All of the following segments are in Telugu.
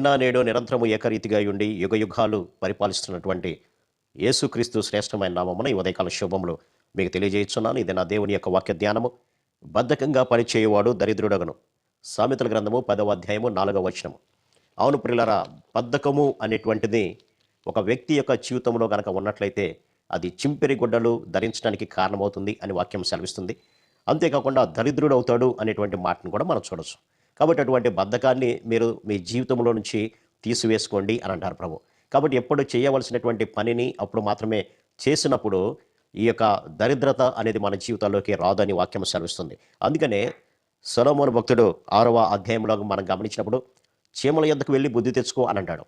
నిన్న నేడు నిరంతరము ఏకరీతిగా ఉండి యుగయుగాలు పరిపాలిస్తున్నటువంటి యేసుక్రీస్తు శ్రేష్టమైన నామమున ఈ ఉదయకాల శుభములు మీకు తెలియజేస్తున్నాను. ఇది నా దేవుని యొక్క వాక్య ధ్యానము. బద్ధకంగా పనిచేయువాడు దరిద్రుడగను. సామెతల గ్రంథము 10వ అధ్యాయము 4వ వచనము. అవును ప్రియులారా, బద్ధకము అనేటువంటిది ఒక వ్యక్తి యొక్క జీవితంలో గనక ఉన్నట్లయితే అది చింపిరి గుడ్డలు ధరించడానికి కారణమవుతుంది అని వాక్యం సెలవిస్తుంది. అంతేకాకుండా దరిద్రుడు అవుతాడు అనేటువంటి మాటను కూడా మనం చూడొచ్చు. కాబట్టి అటువంటి బద్ధకాన్ని మీరు మీ జీవితంలో నుంచి తీసివేసుకోండి అని అంటారు ప్రభు. కాబట్టి ఎప్పుడు చేయవలసినటువంటి పనిని అప్పుడు మాత్రమే చేసినప్పుడు ఈ యొక్క దరిద్రత అనేది మన జీవితాల్లోకి రాదని వాక్యం సెలవిస్తుంది. అందుకనే సొలొమోను భక్తుడు 6వ అధ్యాయంలో మనం గమనించినప్పుడు చీమల యొద్దకు వెళ్ళి బుద్ధి తెచ్చుకో అని అంటాడు.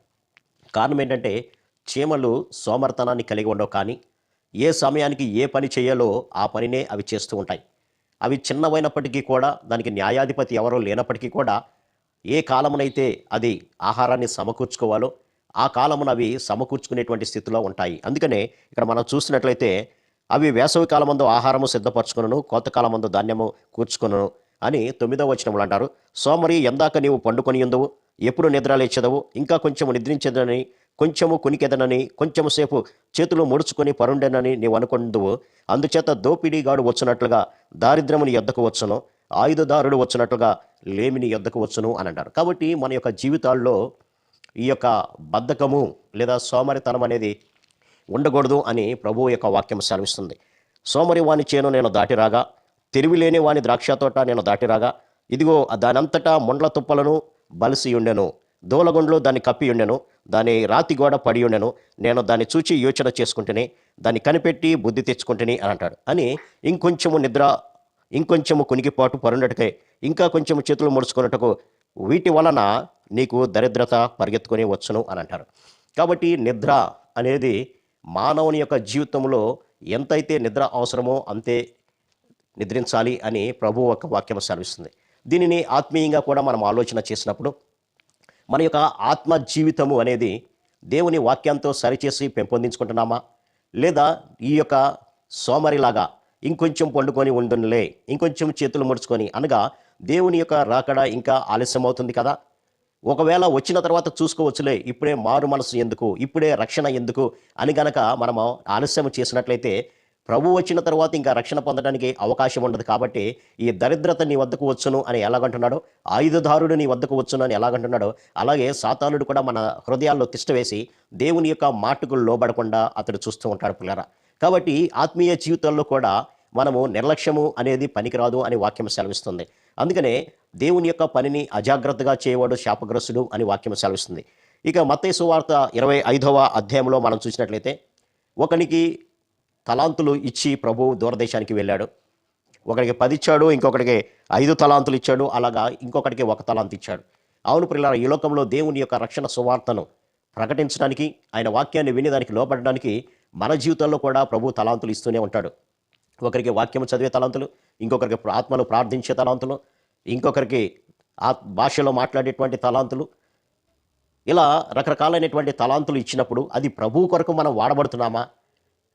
కారణం ఏంటంటే చీమలు సోమర్తనాన్ని కలిగి ఉండవు, కానీ ఏ సమయానికి ఏ పని చేయాలో ఆ పనినే అవి చేస్తూ ఉంటాయి. అవి చిన్నవైనప్పటికీ కూడా, దానికి న్యాయాధిపతి ఎవరో లేనప్పటికీ కూడా, ఏ కాలమునైతే అది ఆహారాన్ని సమకూర్చుకోవాలో ఆ కాలమున అవి సమకూర్చుకునేటువంటి స్థితిలో ఉంటాయి. అందుకనే ఇక్కడ మనం చూసినట్లయితే అవి వేసవి కాలమందు ఆహారము సిద్ధపరచుకును, కోత కాలమందు ధాన్యము కూర్చుకును అని 9వ వచనములు అంటారు. సోమరి, ఎందాక నీవు పండుకొని ఉందువు, ఎప్పుడు నిద్ర లేచెదవు, ఇంకా కొంచెము నిద్రించదనని, కొంచెము కునికెదనని, కొంచెము సేపు చేతులు ముడుచుకొని పరుండెనని నీవు అనుకుందువు. అందుచేత దోపిడీగాడు వచ్చినట్లుగా దారిద్ర్యము నీ యొద్దకు వచ్చును, ఆయుధదారుడు వచ్చినట్లుగా లేమి నీ యొద్దకు వచ్చును అని అంటారు. కాబట్టి మన యొక్క జీవితాల్లో ఈ యొక్క బద్ధకము లేదా సోమరితనం అనేది ఉండకూడదు అని ప్రభువు యొక్క వాక్యం సెలవిస్తుంది. సోమరి వాని చేను నేను దాటిరాగా, తెరివిలేని వాని ద్రాక్ష తోట నేను దాటిరాగా, ఇదిగో దానంతటా ముండ్ల తుప్పలను బలిసి ఉండెను, దూలగుండ్లు దాన్ని కప్పి ఉండెను, దాని రాతి గోడ పడి ఉండెను, నేను దాన్ని చూచి యోచన చేసుకుంటేనే, దాన్ని కనిపెట్టి బుద్ధి తెచ్చుకుంటేనే అని అంటాడు. అని ఇంకొంచెము నిద్ర, ఇంకొంచెము కునికిపాటు పరుండటకై, ఇంకా కొంచెము చేతులు ముడుచుకున్నట్టుకు, వీటి వలన నీకు దరిద్రత పరిగెత్తుకొని వచ్చును అని అంటారు. కాబట్టి నిద్ర అనేది మానవుని యొక్క జీవితంలో ఎంతైతే నిద్ర అవసరమో అంతే నిద్రించాలి అని ప్రభువు యొక్క వాక్యం సెలవిస్తుంది. దీనిని ఆత్మీయంగా కూడా మనం ఆలోచన చేసినప్పుడు మన యొక్క ఆత్మ జీవితము అనేది దేవుని వాక్యంతో సరిచేసి పెంపొందించుకుంటున్నామా, లేదా ఈ యొక్క సోమరిలాగా ఇంకొంచెం పండుకొని ఉండునులే, ఇంకొంచెం చేతులు ముడుచుకొని, అనగా దేవుని యొక్క రాకడ ఇంకా ఆలస్యం అవుతుంది కదా, ఒకవేళ వచ్చిన తర్వాత చూసుకోవచ్చులే, ఇప్పుడే మారు మనసు ఎందుకు, ఇప్పుడే రక్షణ ఎందుకు అని గనక మనము ఆలస్యం చేసినట్లయితే ప్రభు వచ్చిన తర్వాత ఇంకా రక్షణ పొందడానికి అవకాశం ఉండదు. కాబట్టి ఈ దరిద్రత నీ వద్దకు వచ్చును అని ఎలాగంటున్నాడో, ఆయుధదారుడు నీ వద్దకు వచ్చును అని ఎలాగంటున్నాడో, అలాగే సాతానుడు కూడా మన హృదయాల్లో తిష్టవేసి దేవుని యొక్క మాటకు లోబడకుండా అతడు చూస్తూ ఉంటాడు పిల్లరా. కాబట్టి ఆత్మీయ జీవితంలో కూడా మనము నిర్లక్ష్యము అనేది పనికిరాదు అని వాక్యం సెలవిస్తుంది. అందుకనే దేవుని యొక్క పనిని అజాగ్రత్తగా చేయవాడు శాపగ్రస్తుడు అని వాక్యం సెలవిస్తుంది. ఇక మత్తయి సువార్త 25వ అధ్యాయంలో మనం చూసినట్లయితే ఒకనికి తలాంతులు ఇచ్చి ప్రభువు దూరదేశానికి వెళ్ళాడు. ఒకడికి 10 ఇచ్చాడు, ఇంకొకటికి 5 తలాంతులు ఇచ్చాడు, అలాగా ఇంకొకటికి 1 తలాంతు ఇచ్చాడు. అవును ప్రియులారా, ఈ లోకంలో దేవుని యొక్క రక్షణ సువార్తను ప్రకటించడానికి, ఆయన వాక్యాన్ని విని దానికి లోబడడానికి మన జీవితంలో కూడా ప్రభు తలాంతులు ఇస్తూనే ఉంటాడు. ఒకరికి వాక్యము చదివే తలాంతులు, ఇంకొకరికి ఆత్మను ప్రార్థించే తలాంతులు, ఇంకొకరికి భాషలో మాట్లాడేటువంటి తలాంతులు, ఇలా రకరకాలైనటువంటి తలాంతులు ఇచ్చినప్పుడు అది ప్రభువు కొరకు మనం వాడబడుతున్నామా,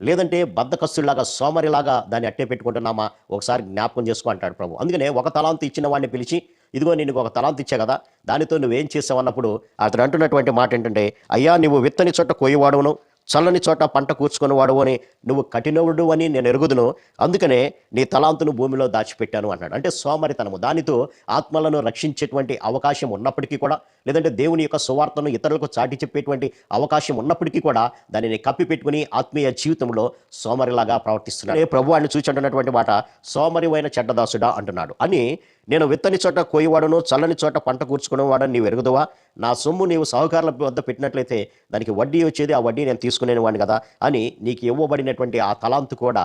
లేదంటే బద్ధకస్తులాగా సోమరిలాగా దాన్ని అట్టే పెట్టుకుంటున్నామా, ఒకసారి జ్ఞాపకం చేసుకో అంటాడు ప్రభు. అందుకనే 1 తలాంతు ఇచ్చిన వాడిని పిలిచి, ఇదిగో నేను 1 తలాంతు ఇచ్చా కదా, దానితో నువ్వేం చేసావు అన్నప్పుడు అతడు అంటున్నటువంటి మాట ఏంటంటే, అయ్యా నువ్వు విత్తని చోట కోయివాడును, చల్లని చోట పంట కూర్చుకొని వాడు అని నువ్వు కఠినవుడు అని నేను ఎరుగుదును, అందుకనే నీ తలాంతును భూమిలో దాచిపెట్టాను అన్నాడు. అంటే సోమరితనము, దానితో ఆత్మలను రక్షించేటువంటి అవకాశం ఉన్నప్పటికీ కూడా, లేదంటే దేవుని యొక్క సువార్తను ఇతరులకు చాటి చెప్పేటువంటి అవకాశం ఉన్నప్పటికీ కూడా దానిని కప్పిపెట్టుకుని ఆత్మీయ జీవితంలో సోమరిలాగా ప్రవర్తిస్తున్నాడు. ప్రభు ఆయన చూచి అంటున్నటువంటి మాట, సోమరివైన చెడ్డదాసుడా అంటున్నాడు. అని నేను విత్తని చోట కోయివాడును, చల్లని చోట పంట కూర్చుకునే వాడని నీవు ఎరుగుదువా, నా సొమ్ము నీవు సాహుకారుల వద్ద పెట్టినట్లయితే దానికి వడ్డీ వచ్చేది, ఆ వడ్డీ నేను తీసుకునేవాడిని కదా అని నీకు ఇవ్వబడినటువంటి ఆ తలాంతు కూడా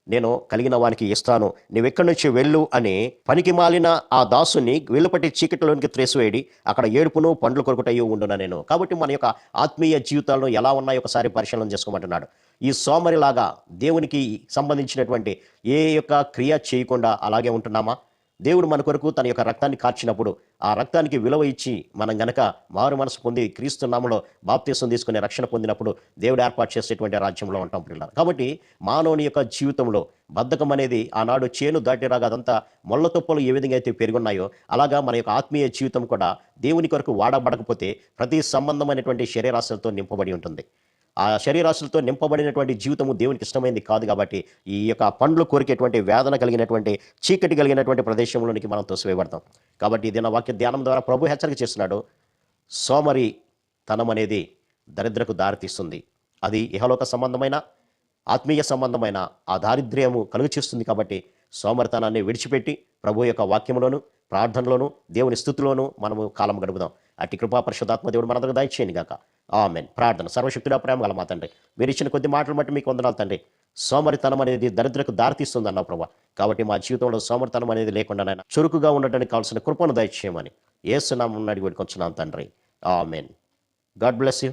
నేను కలిగిన వానికి ఇస్తాను, నీవెక్కడి నుంచి వెళ్ళు అని పనికి మాలిన ఆ దాసుని వెలుపటి చీకటిలోనికి త్రేసివేయడి, అక్కడ ఏడుపును పండ్లు కొరుకుటయ్యి ఉండున నేను. కాబట్టి మన యొక్క ఆత్మీయ జీవితాల్లో ఎలా ఉన్నాయో ఒకసారి పరిశీలన చేసుకోమంటున్నాడు. ఈ సోమరిలాగా దేవునికి సంబంధించినటువంటి ఏ యొక్క క్రియ చేయకుండా అలాగే ఉంటున్నామా? దేవుడు మన కొరకు తన యొక్క రక్తాన్ని కార్చినప్పుడు ఆ రక్తానికి విలువ ఇచ్చి మనం గనక మారు మనసు పొంది క్రీస్తు నామములో బాప్తీసం తీసుకుని రక్షణ పొందినప్పుడు దేవుడు ఏర్పాటు చేసేటువంటి రాజ్యంలో ఉంటాం పిల్లలు. కాబట్టి మానవుని యొక్క జీవితంలో బద్ధకం అనేది ఆనాడు చేను దాటిరాగా అదంతా మొళ్ళ తుప్పలు ఏ విధంగా అయితే పెరుగున్నాయో అలాగా మన యొక్క ఆత్మీయ జీవితం కూడా దేవుని కొరకు వాడబడకపోతే ప్రతి సంబంధమైనటువంటి శరీరాశలతో నింపబడి ఉంటుంది. ఆ శరీరాశలతో నింపబడినటువంటి జీవితము దేవునికి ఇష్టమైంది కాదు కాబట్టి ఈ యొక్క పండ్లు కోరికేటువంటి వేదన కలిగినటువంటి చీకటి కలిగినటువంటి ప్రదేశంలోనికి మనం తోసివేయబడతాం. కాబట్టి ఇది నా వాక్య ధ్యానం ద్వారా ప్రభు హెచ్చరిక చేస్తున్నాడు. సోమరి తనం అనేది దరిద్రకు దారితీస్తుంది. అది ఇహలోక సంబంధమైన ఆత్మీయ సంబంధమైన ఆ దారిద్ర్యము కలుగు చేస్తుంది. కాబట్టి సోమరితనాన్ని విడిచిపెట్టి ప్రభు యొక్క వాక్యంలోను ప్రార్థనలోను దేవుని స్థుతిలోను మనము కాలం గడుపుదాం. అట్టి కృపా పరిశుద్ధాత్మ దేవుడు మనందరికీ దయచేయను గాక. ఆమేన్. ప్రార్థన. సర్వశక్తుడా ప్రేమ గల మా తండ్రి, మీరు ఇచ్చిన కొద్ది మాటలు బట్టి మీకు వందనాలు తండ్రి. సోమరితనం అనేది దరిద్రకు దారితీస్తుంది అన్నావు ప్రభా. కాబట్టి మా జీవితంలో సోమరితనం అనేది లేకుండా నాయన చురుకుగా ఉండటానికి కావాల్సిన కృపను దయచేయమని యేసు నామమున అడిగి వేడుకొంచున్నాను తండ్రి. ఆమేన్. God bless you.